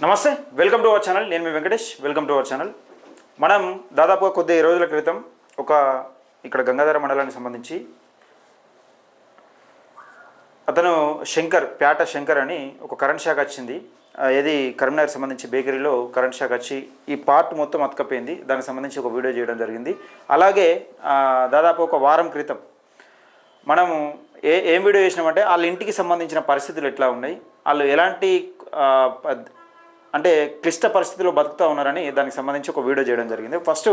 నమస్తే, welcome to our channel. నేను మీ Venkatesh. Welcome to our channel. మనం దాదాపుగా కొద్ది రోజుల క్రితం ఇక్కడ గంగాధర మండలానికి సంబంధించి అతను పేట శంకర్ అని ఒక కరెంట్ షాక్ వచ్చింది. ఏది కరీంనగర్ సంబంధించి బేకరీలో కరెంట్ షాక్ వచ్చి ఈ పార్ట్ మొత్తం అతకపోయింది. దానికి సంబంధించి ఒక వీడియో చేయడం జరిగింది. అలాగే దాదాపు ఒక వారం క్రితం మనము ఏం వీడియో చేసినామంటే వాళ్ళ ఇంటికి సంబంధించిన పరిస్థితులు ఎట్లా ఉన్నాయి, వాళ్ళు ఎలాంటి అంటే క్లిష్ట పరిస్థితుల్లో బతుకుతూ ఉన్నారని దానికి సంబంధించి ఒక వీడియో చేయడం జరిగింది. ఫస్ట్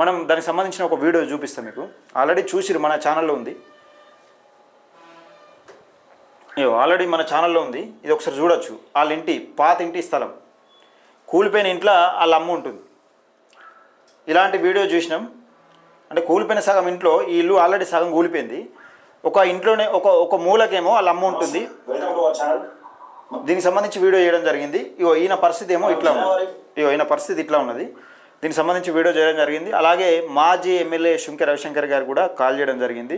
మనం దానికి సంబంధించిన ఒక వీడియో చూపిస్తాం మీకు. ఆల్రెడీ చూసిరు, మన ఛానల్లో ఉంది. ఆల్రెడీ మన ఛానల్లో ఉంది. ఇది ఒకసారి చూడొచ్చు. వాళ్ళ ఇంటి పాత ఇంటి స్థలం కూలిపోయిన ఇంట్లో వాళ్ళ అమ్మ ఉంటుంది. ఇలాంటి వీడియో చూసినాం. అంటే కూలిపోయిన సగం ఇంట్లో ఈ ఇల్లు ఆల్రెడీ సగం కూలిపోయింది. ఒక ఇంట్లోనే ఒక మూలకేమో వాళ్ళ అమ్మ ఉంటుంది. దీనికి సంబంధించి వీడియో చేయడం జరిగింది. ఈయన పరిస్థితి ఏమో ఇట్లా ఉన్నది. ఈయన పరిస్థితి ఇట్లా ఉన్నది. దీనికి సంబంధించి వీడియో చేయడం జరిగింది. అలాగే మాజీ ఎమ్మెల్యే శుంకె రవిశంకర్ గారు కూడా కాల్ చేయడం జరిగింది.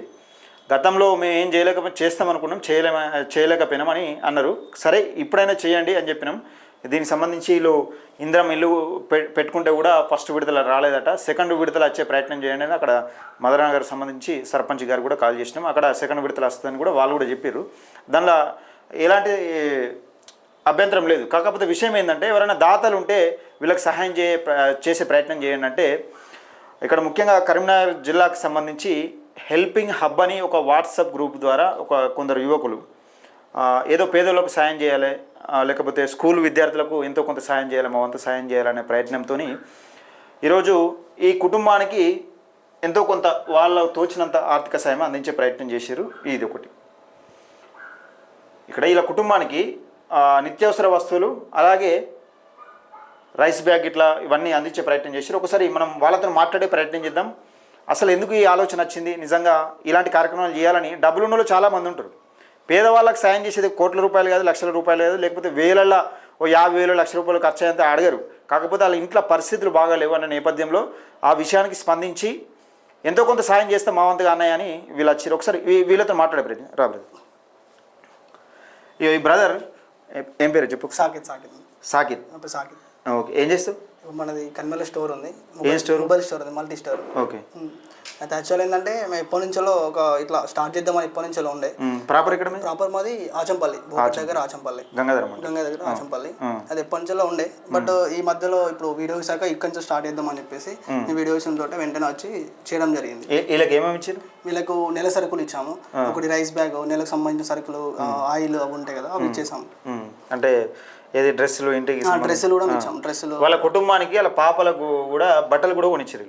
గతంలో మేము ఏం చేస్తామనుకున్నాం, చేయలేకపోయినామని అన్నారు. సరే ఇప్పుడైనా చేయండి అని చెప్పినాం. దీనికి సంబంధించి వీళ్ళు ఇంద్రం ఇల్లు పెట్టుకుంటే కూడా ఫస్ట్ విడతల రాలేదట. సెకండ్ విడతల వచ్చే ప్రయత్నం చేయండి అని అక్కడ మదనగర్ సంబంధించి సర్పంచ్ గారు కూడా కాల్ చేసినాం. అక్కడ సెకండ్ విడతలు వస్తుందని కూడా వాళ్ళు కూడా చెప్పారు. దానిలో ఎలాంటి అభ్యంతరం లేదు. కాకపోతే విషయం ఏంటంటే ఎవరైనా దాతలు ఉంటే వీళ్ళకి సహాయం చేసే ప్రయత్నం చేయండి అంటే ఇక్కడ ముఖ్యంగా కరీంనగర్ జిల్లాకు సంబంధించి హెల్పింగ్ హబ్ అని ఒక వాట్సాప్ గ్రూప్ ద్వారా కొందరు యువకులు ఏదో పేదలకు సాయం చేయాలి, లేకపోతే స్కూల్ విద్యార్థులకు ఎంతో కొంత సాయం చేయాలి, మా వంతు సాయం చేయాలనే ప్రయత్నంతో ఈరోజు ఈ కుటుంబానికి ఎంతో కొంత వాళ్ళ తోచినంత ఆర్థిక సాయం అందించే ప్రయత్నం చేశారు. ఇది ఒకటి. ఇక్కడ ఇలా కుటుంబానికి నిత్యావసర వస్తువులు అలాగే రైస్ బ్యాగ్ ఇట్లా ఇవన్నీ అందించే ప్రయత్నం చేశారు. ఒకసారి మనం వాళ్ళతో మాట్లాడే ప్రయత్నం చేద్దాం. అసలు ఎందుకు ఈ ఆలోచన వచ్చింది, నిజంగా ఇలాంటి కార్యక్రమాలు చేయాలని. డబ్బులు ఉన్న వాళ్ళు చాలామంది ఉంటారు. పేదవాళ్ళకి సాయం చేసేది కోట్ల రూపాయలు కాదు, లక్షల రూపాయలు కాదు, లేకపోతే వేలల్లో 50,000 లక్ష రూపాయలు ఖర్చు అయ్యేంత అడగరు. కాకపోతే వాళ్ళ ఇంట్లో పరిస్థితులు బాగా లేవు అన్న నేపథ్యంలో ఆ విషయానికి స్పందించి ఎంతో కొంత సాయం చేస్తే మా వంతుగా అన్నయ్య అని వీళ్ళు వచ్చారు. ఒకసారి వీళ్ళతో మాట్లాడే ప్రయత్నం బ్రదర్. ఈ బ్రదర్ ఏం పేరు చెప్పు. సాకిద్. ఓకే, ఏం చేస్తావు? మనది కన్మల స్టోర్ ఉంది. ఏం స్టోర్? మొబైల్ స్టోర్ ఉంది, మల్టీ స్టోర్. ఓకే. అయితే యాక్చువల్ ఏంటంటే మేము ఎప్పటి నుంచో ఇట్లా స్టార్ట్ చేద్దామని ఎప్పటి నుంచో ఉండే. ప్రాపర్ ఇక్కడ ప్రాపర్ మాది ఆచంపల్లి దగ్గర, ఆచంపల్లి గంగా దగ్గర ఆచంపల్లి. అది ఎప్పటి నుంచో ఉండే. బట్ ఈ మధ్యలో ఇప్పుడు వీడియో చూసాక ఇక్కడి నుంచి స్టార్ట్ చేద్దామని చెప్పేసి ఈ వీడియో చూసిన తోట వెంటనే వచ్చి చేయడం జరిగింది. వీళ్ళకి ఏమేమి ఇచ్చారు? వీళ్ళకు నెల సరుకులు ఇచ్చాము. ఒకటి రైస్ బ్యాగ్, నెలకు సంబంధించిన సరుకులు, ఆయిల్ అవి ఉంటాయి కదా, అవి ఇచ్చేసాము. అంటే ఏది డ్రెస్సులు, ఇంటికి డ్రెస్సులు కూడా ఇచ్చాము. డ్రెస్సులు వాళ్ళ కుటుంబానికి, వాళ్ళ పాపలకు కూడా బట్టలు కూడా కొనిచ్చారు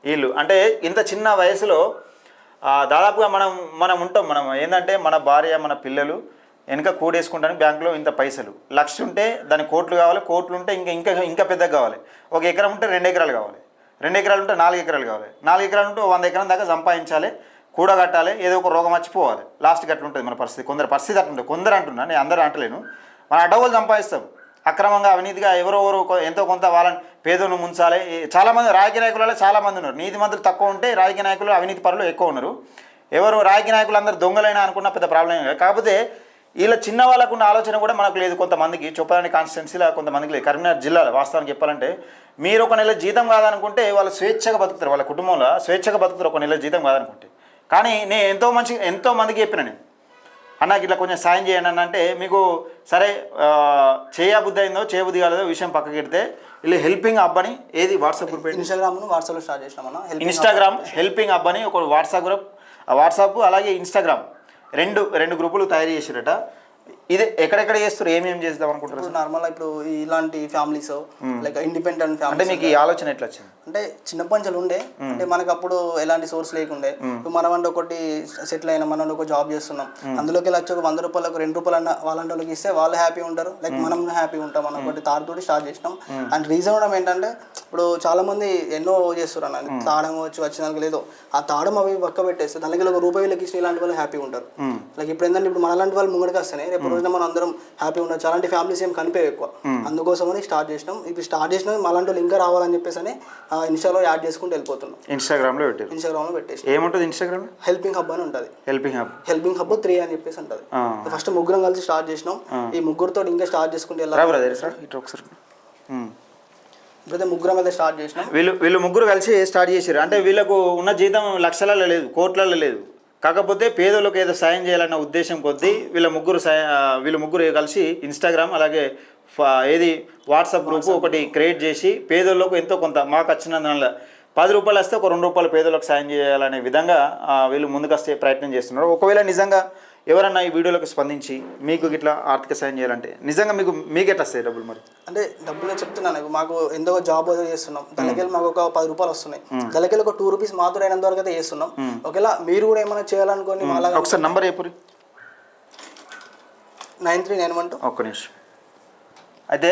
వీళ్ళు. అంటే ఇంత చిన్న వయసులో దాదాపుగా మనం ఉంటాం. మనం ఏంటంటే మన భార్య, మన పిల్లలు వెనక కూడేసుకుంటానికి బ్యాంకులో ఇంత పైసలు, 1,00,000 ఉంటే దాని కోట్లు కావాలి, కోట్లు ఉంటే ఇంకా పెద్దగా కావాలి. 1 ఎకరం ఉంటే 2 ఎకరాలు కావాలి, 2 ఎకరాలు ఉంటే 4 ఎకరాలు కావాలి, 4 ఎకరాలు ఉంటే 100 ఎకరం దాకా సంపాదించాలి, కూడగట్టాలి, ఏదో ఒక రోగం వచ్చిపోవాలి. లాస్ట్కి అట్లా ఉంటుంది మన పరిస్థితి. కొందరు పరిస్థితి అట్లా ఉంటుంది. కొందరు అంటున్నా, నేను అందరూ అంటలేను. మన అడ్డగోలు సంపాదిస్తాం అక్రమంగా, అవినీతిగా. ఎవరెవరు ఎంతో కొంత వాళ్ళని పేదను ముంచాలి. చాలామంది రాజకీయ నాయకులలో చాలామంది ఉన్నారు. నీతి మంత్రులు తక్కువ ఉంటే రాజకీయ నాయకులు, అవినీతి పరులు ఎక్కువ ఉన్నారు. ఎవరు రాజకీయ నాయకులు అందరూ దొంగలైనా అనుకున్న పెద్ద ప్రాబ్లం లేదు. కాకపోతే వీళ్ళ చిన్న వాళ్ళకు ఉన్న ఆలోచన కూడా మనకు లేదు. కొంతమందికి చొప్పదాని కాన్స్టిట్యున్సీలో కొంతమందికి లేదు. కరీంనగర్ జిల్లాలో వాస్తవానికి చెప్పాలంటే మీరు ఒక నెల జీతం కాదనుకుంటే వాళ్ళు స్వేచ్ఛగా బతుకుతారు. వాళ్ళ కుటుంబంలో స్వేచ్ఛగా బతుకుతారు ఒక నెల జీతం కాదనుకుంటే. కానీ నేను ఎంతో మందికి చెప్పిన, నేను అన్నకి ఇట్లా కొంచెం సాయం చేయండి అన్న అంటే, మీకు సరే చేయబుద్ధి అయిందో చేయబుద్ధి కాలేదో విషయం పక్కకి పెడితే వీళ్ళు హెల్పింగ్ హబ్ అని ఏది వాట్సాప్ గ్రూప్, వాట్సాప్లో స్టార్ట్ చేసినామన్నా. ఇన్స్టాగ్రామ్ హెల్పింగ్ హబ్ అని ఒక వాట్సాప్ గ్రూప్, వాట్సాప్ అలాగే ఇన్స్టాగ్రామ్ రెండు గ్రూపులు తయారు చేసిరట. ఇది ఎక్కడెక్కడ చేస్తారు, ఏమేమి చేద్దాం అనుకుంటారు? నార్మల్గా ఇప్పుడు ఇలాంటి ఫ్యామిలీస్ లైక్ ఇండిపెండెంట్ ఫ్యామిలీ. అంటే మీకు ఈ ఆలోచన ఎట్లా వచ్చింది? అంటే చిన్న పంచలు ఉండే, అంటే మనకు అప్పుడు ఎలాంటి సోర్స్ లేకుండే. ఇప్పుడు మనం అంటే ఒకటి సెటిల్ అయినా, మనం ఒక జాబ్ చేస్తున్నాం, అందులోకి వచ్చి ఒక 100 రూపాయలకు 2 రూపాయలు అన్న వాళ్ళంటి వాళ్ళకి ఇస్తే వాళ్ళు హ్యాపీ ఉంటారు, లైక్ మనం హ్యాపీ ఉంటాం. మనం ఒకటి తాడుతోటి స్టార్ట్ చేసినాం. అండ్ రీజన్ కూడా ఏంటంటే ఇప్పుడు చాలా మంది ఎన్నో చేస్తారు అన్న, తాడం వచ్చి వచ్చిన లేదో ఆ తాడం అవి పక్క పెట్టేస్తే దానికి ఒక రూపాయలకి ఇస్తే ఇలాంటి వాళ్ళు హ్యాపీ ఉంటారు. లైక్ ఇప్పుడు ఏంటంటే ఇప్పుడు మనలాంటి వాళ్ళు ముంగడికి వస్తేనే రేపు రోజున మనం అందరం హ్యాపీ ఉండొచ్చు. అలాంటి ఫ్యామిలీస్ ఏం కనిపించవు ఎక్కువ, అందుకోసమని స్టార్ట్ చేసినాం. ఇప్పుడు స్టార్ట్ చేసినాం అలాంటి వాళ్ళు ఇంకా రావాలని చెప్పేసి అని ఇన్స్టాలో యాడ్ చేసుకుంటూ వెళ్ళిపోతున్నాం. ఇన్స్టాగ్రామ్లో పెట్టేసి ఏముంటుంది ఇన్స్టాగ్రామ్? హెల్పింగ్ హబ్ అని ఉంటుంది. హెల్పింగ్ హబ్ 3 అని చెప్పేసి ఉంటుంది. ఫస్ట్ ముగ్గురం కలిసి స్టార్ట్ చేసినాం. ఈ ముగ్గురుతో ఇంకా స్టార్ట్ చేసుకుంటూ ఇప్పుడైతే ముగ్గురం అయితే స్టార్ట్ చేసినాం. వీళ్ళు ముగ్గురు కలిసి స్టార్ట్ చేశారు. అంటే వీళ్ళకు ఉన్న జీతం లక్షలలో లేదు, కోట్లలో లేదు. కాకపోతే పేదోళ్ళకి ఏదో సాయం చేయాలన్న ఉద్దేశం కొద్దీ వీళ్ళు ముగ్గురు కలిసి ఇన్స్టాగ్రామ్ అలాగే ఏది వాట్సాప్ గ్రూప్ ఒకటి క్రియేట్ చేసి పేదోళ్ళకు ఎంతో కొంత మాకు వచ్చినందువల్ల 10 రూపాయలు వస్తే ఒక 2 రూపాయలు పేదోళ్ళకి సాయం చేయాలనే విధంగా వీళ్ళు ముందుకొస్తే ప్రయత్నం చేస్తున్నారు. ఒకవేళ నిజంగా ఎవరన్నా ఈ వీడియోలకు స్పందించి మీకు ఇట్లా ఆర్థిక సాయం చేయాలంటే నిజంగా మీకు ఎట్లా వస్తాయి డబ్బులు? మరి అంటే డబ్బులు చెప్తున్నాను, మాకు ఎందుకో జాబ్ ఏదో చేస్తున్నాం, గలకెళ్ళి మాకు ఒక 10 రూపాయలు వస్తున్నాయి, గలకెళ్ళి ఒక 2 రూపీస్ మాత్రం అయినంత వరకు అయితే చేస్తున్నాం. ఒకవేళ మీరు కూడా ఏమైనా చేయాలనుకోండి ఒకసారి నంబర్ చెప్పు. 9391 ఒక్క నిమిషం. అయితే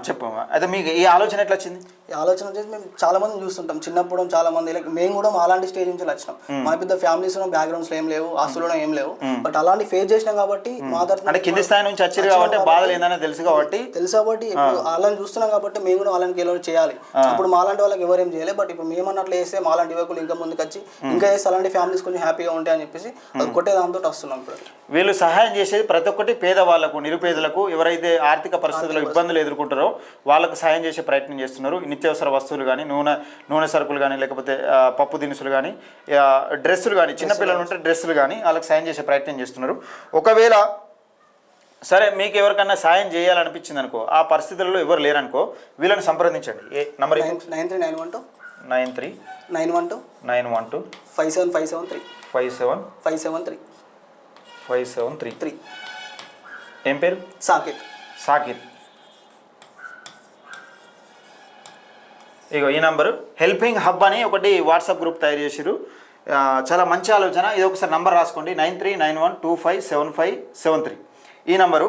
చెప్పమ్మా, అయితే మీకు ఈ ఆలోచన ఎట్లా వచ్చింది? ఈ ఆలోచన వచ్చేసి మేము చాలా మందిని చూస్తుంటాం చిన్నప్పుడు, చాలా మంది లైక్ మేము కూడా అలాంటి స్టేజ్ నుంచి వచ్చినాం. మన పెద్ద ఫ్యామిలీస్ బ్యాక్గ్రౌండ్స్ ఏం లేవు, ఆస్తులు ఏం లేవు, బట్ అలాంటి ఫేస్ చేసినాం కాబట్టి మా తరఫున అంటే కింది స్థాయి నుంచి వచ్చారు కాబట్టి బాధలు ఏందని తెలుసు కాబట్టి వాళ్ళని చూస్తున్నాం కాబట్టి మేము కూడా వాళ్ళకి ఏదో చేయాలి. ఇప్పుడు మాలాంటి వాళ్ళకి ఎవరేం చేయలేదు, బట్ ఇప్పుడు మేము అన్నట్లు వేస్తే మాలాంటి యువకులు ఇంకా ముందుకు వచ్చి ఇంకా వేస్తే అలాంటి ఫ్యామిలీస్ కొంచెం హ్యాపీగా ఉంటాయి అని చెప్పేసి అది కొట్టే దాంతో వస్తున్నాం. ఇప్పుడు వీళ్ళు సహాయం చేసేది ప్రతి ఒక్కటి పేదవాళ్లకు, నిరుపేదలకు, ఎవరైతే ఆర్థిక పరిస్థితుల్లో ఇబ్బందులు ఎదుర్కొంటారో వాళ్ళకు సాయం చేసే ప్రయత్నం చేస్తున్నారు. నిత్యావసర వస్తువులు కానీ, నూనె సరుకులు కానీ, లేకపోతే పప్పు దినుసులు కానీ, డ్రెస్సులు కానీ, చిన్నపిల్లలు ఉంటే డ్రెస్సులు కానీ వాళ్ళకి సాయం చేసే ప్రయత్నం చేస్తున్నారు. ఒకవేళ సరే మీకు ఎవరికన్నా సాయం చేయాలనిపించింది అనుకో, ఆ పరిస్థితుల్లో ఎవరు లేరనుకో, వీళ్ళని సంప్రదించండి. ఏ నంబర్? 9391 93 912 57 573 573. ఏం పేరు? సాకిత్. ఇగో ఈ నంబరు హెల్పింగ్ హబ్ అని ఒకటి వాట్సాప్ గ్రూప్ తయారు చేసిరు. చాలా మంచి ఆలోచన. ఇది ఒకసారి నంబర్ రాసుకోండి, 9391257573 ఈ నంబరు.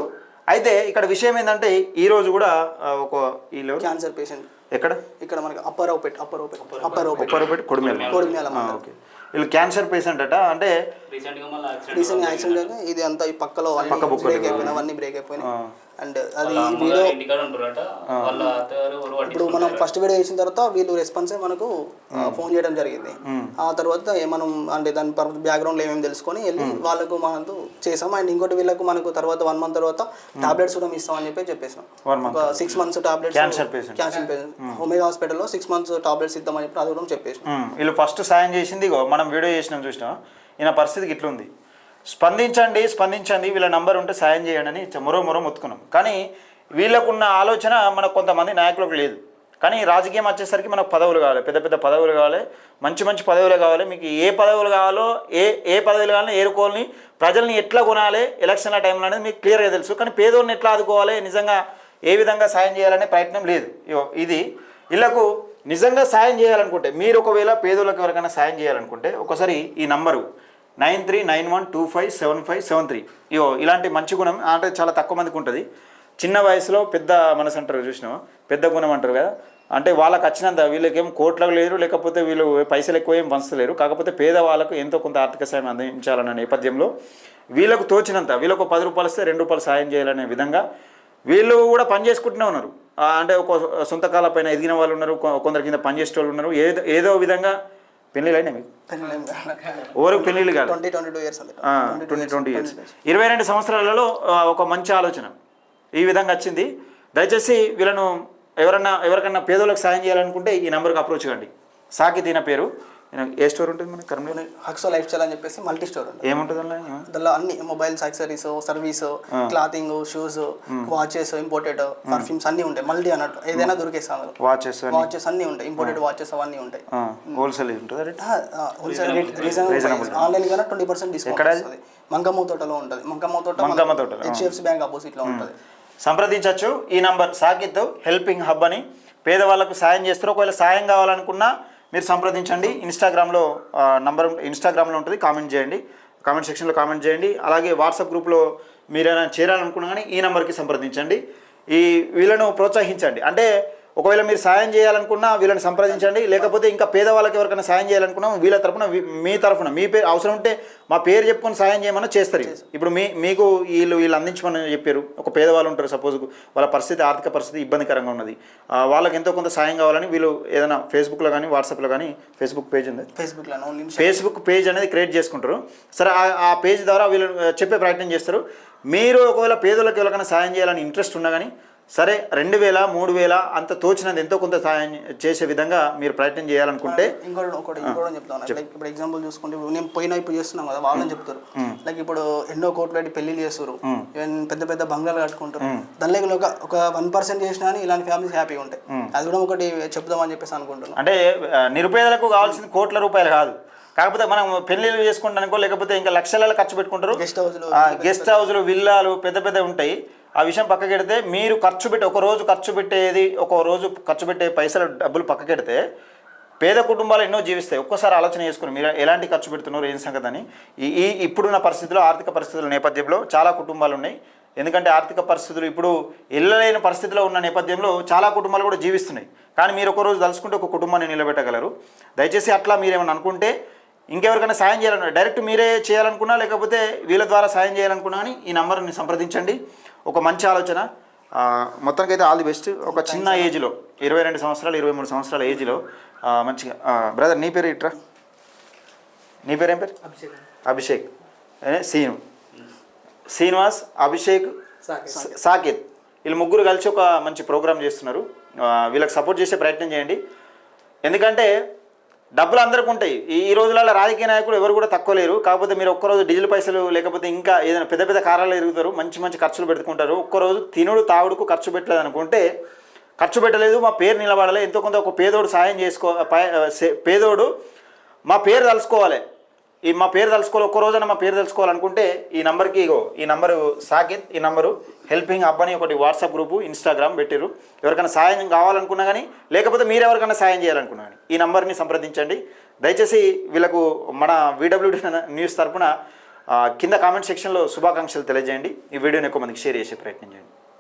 అయితే ఇక్కడ విషయం ఏంటంటే ఈరోజు కూడా ఒక క్యాన్సర్ పేషెంట్ ఇక్కడ మనకి అప్పారావుపేట కొడిమేల. ఓకే, వీళ్ళు క్యాన్సర్ పేషెంట్ అట. అంటే రీసెంట్గా యాక్సిడెంట్ ఇది అంతా ఈ పక్కలో అవన్నీ బ్రేక్ అయిపోయినాయి. అండ్ అది వీడియో ఇప్పుడు మనం ఫస్ట్ వీడియో చేసిన తర్వాత వీళ్ళు రెస్పాన్స్ మనకు ఫోన్ చేయడం జరిగింది. ఆ తర్వాత మనం అంటే దాని బ్యాక్గ్రౌండ్లో ఏమేమి తెలుసుకొని వెళ్ళి వాళ్ళకు మనకు చేసాం. అండ్ ఇంకోటి వీళ్ళకు మనకు తర్వాత 1 month తర్వాత టాబ్లెట్స్ కూడా ఇస్తామని చెప్పేసాం. ఒక 6 months tablets cancer patient omega హాస్పిటల్లో 6 months టాబ్లెట్స్ ఇద్దామని చెప్పి అది కూడా చెప్పేసాం. వీళ్ళు ఫస్ట్ సాయం చేసింది మనం వీడియో చేసినాం, చూసినా ఈయన పరిస్థితికి ఇట్లుంది. స్పందించండి, వీళ్ళ నంబర్ ఉంటే సాయం చేయండి అని మొరో మొత్తుకున్నాం. కానీ వీళ్ళకున్న ఆలోచన మనకు కొంతమంది నాయకులకు లేదు. కానీ రాజకీయం వచ్చేసరికి మనకు పదవులు కావాలి, పెద్ద పదవులు కావాలి, మంచి పదవులు కావాలి. మీకు ఏ పదవులు కావాలో ఏ పదవులు కావాలో ఏరుకోవాలని, ప్రజల్ని ఎట్లా కొనాలి ఎలక్షన్ల టైంలో అనేది మీకు క్లియర్గా తెలుసు. కానీ పేదోళ్ళని ఎట్లా ఆదుకోవాలి, నిజంగా ఏ విధంగా సాయం చేయాలనే ప్రయత్నం లేదు. ఇది వీళ్ళకు నిజంగా సాయం చేయాలనుకుంటే, మీరు ఒకవేళ పేదోళ్ళకి ఎవరికైనా సాయం చేయాలనుకుంటే ఒకసారి ఈ నంబరు 9391257573 ఇలాంటి మంచి గుణం అంటే చాలా తక్కువ మందికి ఉంటుంది. చిన్న వయసులో పెద్ద మనసు అంటారు, చూసినావా, పెద్ద గుణం అంటారు కదా. అంటే వాళ్ళకి వచ్చినంత వీళ్ళకేం కోట్లకు లేరు, లేకపోతే వీళ్ళు పైసలు ఎక్కువ ఏం పంచలేరు. కాకపోతే పేదవాళ్ళకు ఎంతో కొంత ఆర్థిక సాయం అందించాలన్న నేపథ్యంలో వీళ్ళకు తోచినంత, వీళ్ళకు 10 రూపాయలు వస్తే 2 రూపాయలు సాయం చేయాలనే విధంగా వీళ్ళు కూడా పని చేసుకుంటూనే ఉన్నారు. అంటే ఒక సొంత కాళ్ళపైన ఎదిగిన వాళ్ళు ఉన్నారు, కొందరి కింద పనిచేసే వాళ్ళు ఉన్నారు. ఏదో విధంగా పెళ్ళిళ్ళు అయినా మీకు ఎవరికి పెళ్ళిళ్ళు కాదు, 20 years 22 సంవత్సరాలలో ఒక మంచి ఆలోచన ఈ విధంగా వచ్చింది. దయచేసి వీళ్ళను ఎవరికన్నా పేదోళ్ళకి సాయం చేయాలనుకుంటే ఈ నెంబర్కి అప్రోచ్ కండి. సాకిత్ ఈయన పేరు. ఏ స్టోర్ ఉంటుంది మన కర్నూలు? హక్సో లైఫ్ స్టైల్ అని చెప్పేసి మల్టీ స్టోర్ ఉంటుంది. ఏముంటుంది దానిలో అన్ని mobiles, accessories, service, clothing, shoes, watches, imported perfumes అన్నీ ఉంటాయి. మల్టీ అన్నట్టు ఏదైనా దొరికేస్తాను. వాచెస్ అన్నీ ఉంటాయి, ఇంపోర్టెడ్ వాచెస్ అవన్నీ ఉంటాయి. హోల్సేల్ ఉంటుంది, హోల్సేల్ రేట్ రీజనబుల్. ఆన్లైన్ కన్నా 20% డిస్కౌంట్ వస్తుంది. మంకమ్మ తోటలో ఉంటుంది. మంకమ్మ తోట HDFC బ్యాంక్ ఆపోజిట్లో ఉంటుంది. సంప్రదించవచ్చు ఈ నంబర్. సాకిత్ హెల్పింగ్ హబ్ అని పేదవాళ్ళకు సాయం చేస్తారు. ఒకవేళ సాయం కావాలనుకున్నా మీరు సంప్రదించండి. ఇన్స్టాగ్రామ్లో ఉంటుంది, కామెంట్ చేయండి, కామెంట్ సెక్షన్లో కామెంట్ చేయండి. అలాగే వాట్సాప్ గ్రూప్లో మీరైనా చేరాలనుకున్నా కానీ ఈ నెంబర్కి సంప్రదించండి. వీళ్ళను ప్రోత్సహించండి. అంటే ఒకవేళ మీరు సాయం చేయాలనుకున్నా వీళ్ళని సంప్రదించండి, లేకపోతే ఇంకా పేదవాళ్ళకి ఎవరికైనా సాయం చేయాలనుకున్నా వీళ్ళ తరపున మీ తరపున మీ పేరు అవసరం ఉంటే మా పేరు చెప్పుకొని సాయం చేయమన్నా చేస్తారు. ఇప్పుడు మీకు వీళ్ళు అందించమని చెప్పారు, ఒక పేదవాళ్ళు ఉంటారు సపోజ్, వాళ్ళ పరిస్థితి ఆర్థిక పరిస్థితి ఇబ్బందికరంగా ఉన్నది, వాళ్ళకి ఎంతో కొంత సాయం కావాలని వీళ్ళు ఏదైనా ఫేస్బుక్లో కానీ వాట్సాప్లో కానీ ఫేస్బుక్ పేజ్ ఉంది, ఫేస్బుక్ పేజ్ అనేది క్రియేట్ చేసుకుంటారు. సరే ఆ పేజ్ ద్వారా వీళ్ళు చెప్పే ప్రయత్నం చేస్తారు. మీరు ఒకవేళ పేదలకు ఎవరికైనా సాయం చేయాలని ఇంట్రెస్ట్ ఉన్నా కానీ సరే 2,000 3,000 అంత తోచినది ఎంతో కొంత సాయం చేసే విధంగా మీరు ప్రయత్నం చేయాలనుకుంటే ఇంకోటి చెప్తాను. లైక్ ఇప్పుడు ఎగ్జాంపుల్ చూసుకుంటే నేను ఇప్పుడు చేస్తున్నాం కదా, వాళ్ళని చెప్తారు. లైక్ ఇప్పుడు ఎన్నో కోట్లు పెట్టి పెళ్లిళ్ళు చేస్తారు, ఈవెన్ పెద్ద పెద్ద బంగ్లాలు కట్టుకుంటారు. దానిలో ఒక 1% చేసినా కానీ ఇలాంటి ఫ్యామిలీస్ హ్యాపీగా ఉంటాయి. అది కూడా ఒకటి చెప్దామని చెప్పేసి అనుకుంటున్నాను. అంటే నిరుపేదలకు కావాల్సింది కోట్ల రూపాయలు కాదు, కాకపోతే మనం పెళ్లిళ్ళు చేసుకుంటానుకో లేకపోతే ఇంకా లక్షలలో ఖర్చు పెట్టుకుంటారు. గెస్ట్ హౌస్లు విల్లాలు పెద్ద పెద్ద ఉంటాయి. ఆ విషయం పక్కకెడితే మీరు ఒక రోజు ఖర్చు పెట్టే పైసలు డబ్బులు పక్కకెడితే పేద కుటుంబాలు ఎన్నో జీవిస్తాయి. ఒక్కసారి ఆలోచన చేసుకుని మీరు ఎలాంటి ఖర్చు పెడుతున్నారు ఏం సంగతి అని. ఇప్పుడున్న పరిస్థితుల్లో ఆర్థిక పరిస్థితుల నేపథ్యంలో చాలా కుటుంబాలు ఉన్నాయి. ఎందుకంటే ఆర్థిక పరిస్థితులు ఇప్పుడు వెళ్ళలేని పరిస్థితిలో ఉన్న నేపథ్యంలో చాలా కుటుంబాలు కూడా జీవిస్తున్నాయి. కానీ మీరు ఒక రోజు తలుచుకుంటే ఒక కుటుంబాన్ని నిలబెట్టగలరు. దయచేసి అట్లా మీరేమన్నా అనుకుంటే ఇంకెవరికైనా సాయం చేయాలన్నా డైరెక్ట్ మీరే చేయాలనుకున్నా లేకపోతే వీళ్ళ ద్వారా సాయం చేయాలనుకున్నా కానీ ఈ నెంబర్ని సంప్రదించండి. ఒక మంచి ఆలోచన. మొత్తానికైతే ఆల్ ది బెస్ట్. ఒక చిన్న ఏజ్లో 22 సంవత్సరాలు 23 సంవత్సరాల ఏజ్లో మంచిగా బ్రదర్ నీ పేరు ఇట్రా, నీ పేరు ఏం పేరు? అభిషేక్. శ్రీనివాస్, అభిషేక్, సాకేత్, వీళ్ళు ముగ్గురు కలిసి ఒక మంచి ప్రోగ్రామ్ చేస్తున్నారు. వీళ్ళకి సపోర్ట్ చేసే ప్రయత్నం చేయండి. ఎందుకంటే డబ్బులు అందరికీ ఉంటాయి. ఈ రోజులలో రాజకీయ నాయకులు ఎవరు కూడా తక్కువ లేరు. కాకపోతే మీరు ఒక్కరోజు డీజిల్ పైసలు లేకపోతే ఇంకా ఏదైనా పెద్ద పెద్ద కారాలు ఎరుగుతారు, మంచి ఖర్చులు పెట్టుకుంటారు. ఒక్కరోజు తినుడు తాగుడుకు ఖర్చు పెట్టలేదు అనుకుంటే ఖర్చు పెట్టలేదు, మా పేరు నిలబడాలి, ఎంతో కొంత ఒక పేదోడు సాయం పేదోడు మా పేరు తలుసుకోవాలి, మా పేరు తలుసుకోవాలి, ఒక్కరోజైనా మా పేరు తెలుసుకోవాలనుకుంటే ఈ నెంబర్కి ఈ నెంబరు సాకేత్, ఈ నెంబరు హెల్పింగ్ హబ్ అని ఒకటి వాట్సాప్ గ్రూపు ఇన్స్టాగ్రామ్ పెట్టారు. ఎవరికైనా సాయం కావాలనుకున్నా కానీ లేకపోతే మీరు ఎవరికైనా సాయం చేయాలనుకున్నా కానీ ఈ నెంబర్ని సంప్రదించండి. దయచేసి వీళ్ళకు మన VWD న్యూస్ తరఫున కింద కామెంట్ సెక్షన్లో శుభాకాంక్షలు తెలియజేయండి. ఈ వీడియోని ఎక్కువ మందికి షేర్ చేసే ప్రయత్నం చేయండి.